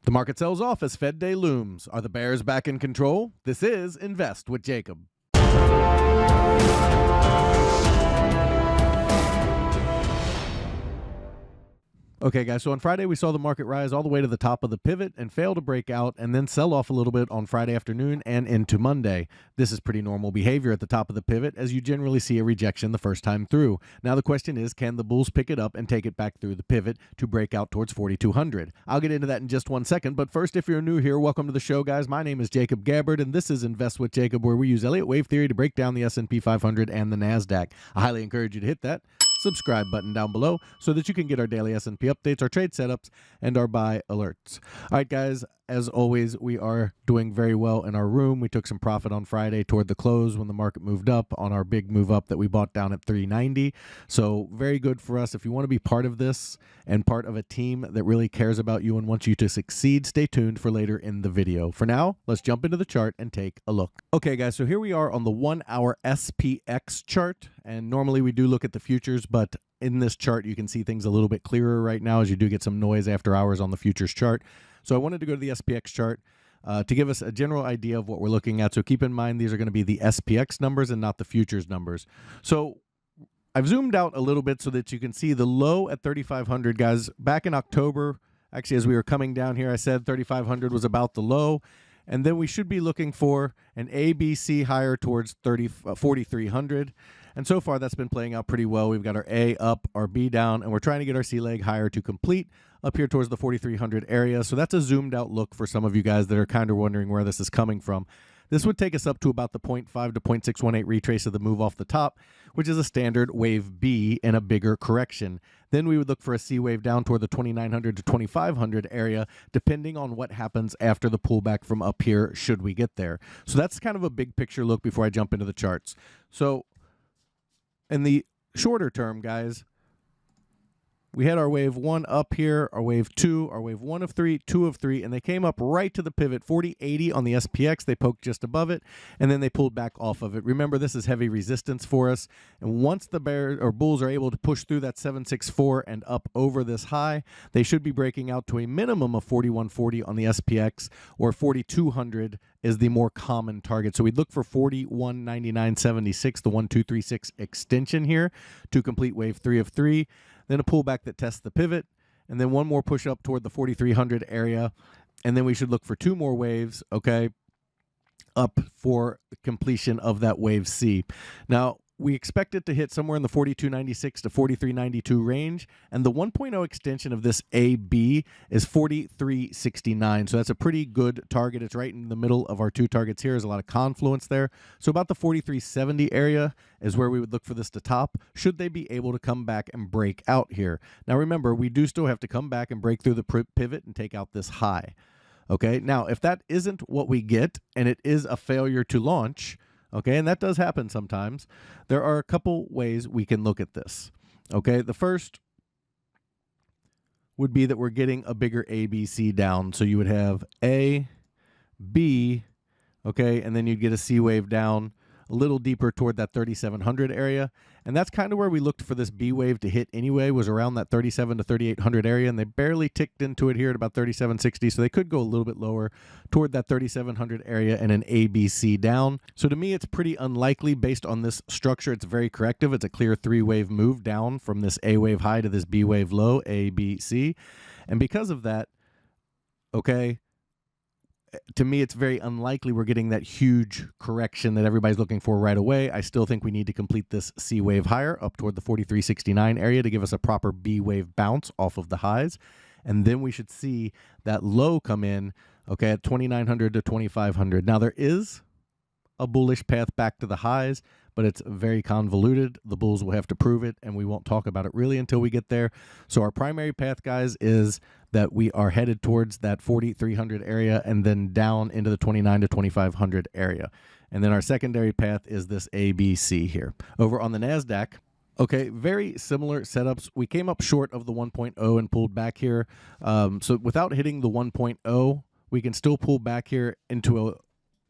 The market sells off as Fed Day looms. Are the bears back in control? This is Invest with Jacob. Okay, guys, so on Friday, we saw the market rise all the way to the top of the pivot and fail to break out and then sell off a little bit on Friday afternoon and into Monday. This is pretty normal behavior at the top of the pivot, as you generally see a rejection the first time through. Now, the question is, can the bulls pick it up and take it back through the pivot to break out towards 4,200? I'll get into that in just 1 second, but first, if you're new here, welcome to the show, guys. My name is Jacob Gabbard, and this is Invest with Jacob, where we use Elliott Wave Theory to break down the SP 500 and the NASDAQ. I highly encourage you to hit that subscribe button down below so that you can get our daily S&P updates, our trade setups, and our buy alerts. All right, guys, as always, we are doing very well in our room. We took some profit on Friday toward the close when the market moved up on our big move up that we bought down at 390. So very good for us. If you want to be part of this and part of a team that really cares about you and wants you to succeed, stay tuned for later in the video. For now, let's jump into the chart and take a look. Okay, guys, so here we are on the 1 hour SPX chart. And normally we do look at the futures, but in this chart, you can see things a little bit clearer right now as you do get some noise after hours on the futures chart. So I wanted to go to the SPX chart to give us a general idea of what we're looking at. So keep in mind, these are going to be the SPX numbers and not the futures numbers. So I've zoomed out a little bit so that you can see the low at 3,500, guys. Back in October, actually, as we were coming down here, I said 3,500 was about the low. And then we should be looking for an ABC higher towards 4,300. And so far, that's been playing out pretty well. We've got our A up, our B down, and we're trying to get our C leg higher to complete up here towards the 4,300 area. So that's a zoomed out look for some of you guys that are kind of wondering where this is coming from. This would take us up to about the 0.5 to 0.618 retrace of the move off the top, which is a standard wave B in a bigger correction. Then we would look for a C wave down toward the 2,900 to 2,500 area, depending on what happens after the pullback from up here, should we get there. So that's kind of a big picture look before I jump into the charts. So in the shorter term, guys, we had our wave 1 up here, our wave 2, our wave 1 of 3, 2 of 3, and they came up right to the pivot, 40.80 on the SPX. They poked just above it, and then they pulled back off of it. Remember, this is heavy resistance for us, and once the bears or bulls are able to push through that 764 and up over this high, they should be breaking out to a minimum of 41.40 on the SPX, or 4,200 is the more common target. So we'd look for 41.9976, the 1236 extension here, to complete wave 3 of 3. Then a pullback that tests the pivot, and then one more push up toward the 4,300 area, and then we should look for 2 more waves, okay, up for completion of that wave C. Now, we expect it to hit somewhere in the 42.96 to 43.92 range, and the 1.0 extension of this AB is 43.69, so that's a pretty good target. It's right in the middle of our 2 targets here. There's a lot of confluence there. So about the 43.70 area is where we would look for this to top, should they be able to come back and break out here. Now remember, we do still have to come back and break through the pivot and take out this high. Okay, now if that isn't what we get, and it is a failure to launch, okay, and that does happen sometimes, there are a couple ways we can look at this. Okay, the first would be that we're getting a bigger ABC down. So you would have A, B, okay, and then you'd get a C wave down a little deeper toward that 3,700 area. And that's kind of where we looked for this B wave to hit anyway, was around that 37 to 3,800 area, and they barely ticked into it here at about 3,760, so they could go a little bit lower toward that 3,700 area and an ABC down. So to me, it's pretty unlikely based on this structure. It's very corrective. It's a clear 3-wave move down from this A wave high to this B wave low, A, B, C. And because of that, okay, to me, it's very unlikely we're getting that huge correction that everybody's looking for right away. I still think we need to complete this C wave higher up toward the 43.69 area to give us a proper B wave bounce off of the highs. And then we should see that low come in, okay, at 2,900 to 2,500. Now, there is a bullish path back to the highs, but it's very convoluted. The bulls will have to prove it, and we won't talk about it really until we get there. So our primary path, guys, is that we are headed towards that 4,300 area and then down into the 29 to 2,500 area. And then our secondary path is this ABC here. Over on the NASDAQ, okay, very similar setups. We came up short of the 1.0 and pulled back here. So without hitting the 1.0, we can still pull back here into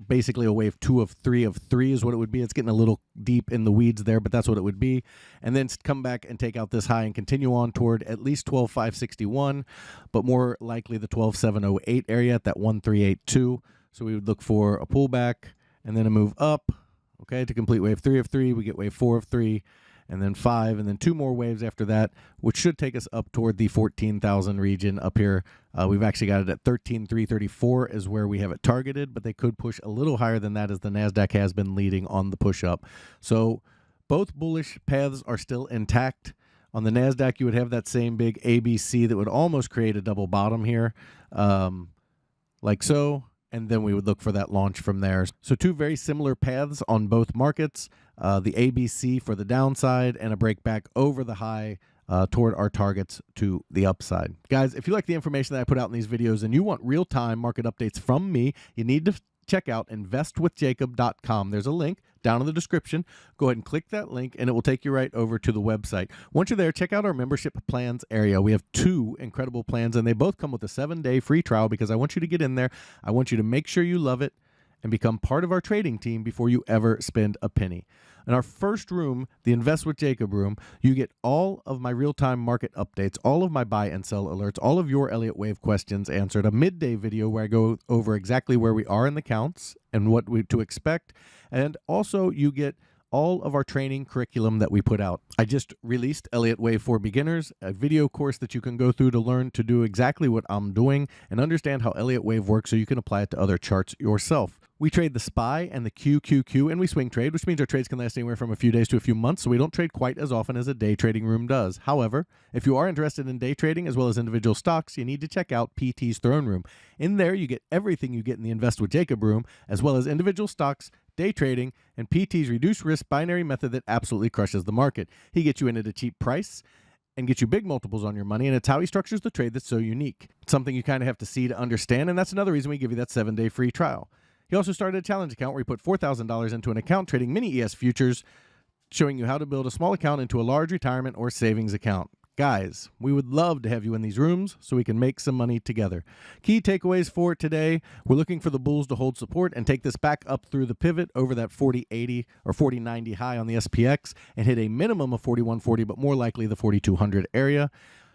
basically a wave 2 of 3 of 3 is what it would be. It's getting a little deep in the weeds there, but that's what it would be. And then come back and take out this high and continue on toward at least 12,561, but more likely the 12,708 area at that 1382. So we would look for a pullback and then a move up, okay, to complete wave 3 of 3. We get wave 4 of 3, and then 5, and then 2 more waves after that, which should take us up toward the 14,000 region up here. We've actually got it at 13,334 is where we have it targeted, but they could push a little higher than that as the NASDAQ has been leading on the push up. So both bullish paths are still intact. On the NASDAQ, you would have that same big ABC that would almost create a double bottom here, like so. And then we would look for that launch from there. So 2 very similar paths on both markets, the ABC for the downside and a break back over the high toward our targets to the upside. Guys, if you like the information that I put out in these videos and you want real-time market updates from me, you need to check out investwithjacob.com. There's a link down in the description. Go ahead and click that link and it will take you right over to the website. Once you're there, check out our membership plans area. We have 2 incredible plans and they both come with a 7-day free trial because I want you to get in there. I want you to make sure you love it and become part of our trading team before you ever spend a penny. In our first room, the Invest with Jacob room, you get all of my real-time market updates, all of my buy and sell alerts, all of your Elliott Wave questions answered, a midday video where I go over exactly where we are in the counts and what to expect, and also you get all of our training curriculum that we put out. I just released Elliott Wave for Beginners, a video course that you can go through to learn to do exactly what I'm doing and understand how Elliott Wave works so you can apply it to other charts yourself. We trade the SPY and the QQQ, and we swing trade, which means our trades can last anywhere from a few days to a few months, so we don't trade quite as often as a day trading room does. However, if you are interested in day trading as well as individual stocks, you need to check out PT's Throne Room. In there, you get everything you get in the Invest with Jacob room, as well as individual stocks, day trading, and PT's reduced risk binary method that absolutely crushes the market. He gets you in at a cheap price and gets you big multiples on your money, and it's how he structures the trade that's so unique. It's something you kind of have to see to understand, and that's another reason we give you that 7-day free trial. He also started a challenge account where he put $4,000 into an account trading mini ES futures, showing you how to build a small account into a large retirement or savings account. Guys, we would love to have you in these rooms so we can make some money together. Key takeaways for today, we're looking for the bulls to hold support and take this back up through the pivot over that 4080 or 4090 high on the SPX and hit a minimum of 4140, but more likely the 4200 area.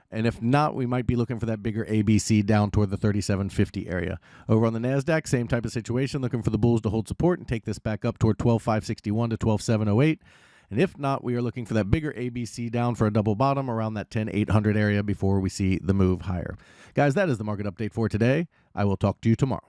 And if not, we might be looking for that bigger ABC down toward the 3750 area. Over on the NASDAQ, same type of situation, looking for the bulls to hold support and take this back up toward 12,561 to 12,708. And if not, we are looking for that bigger ABC down for a double bottom around that 10,800 area before we see the move higher. Guys, that is the market update for today. I will talk to you tomorrow.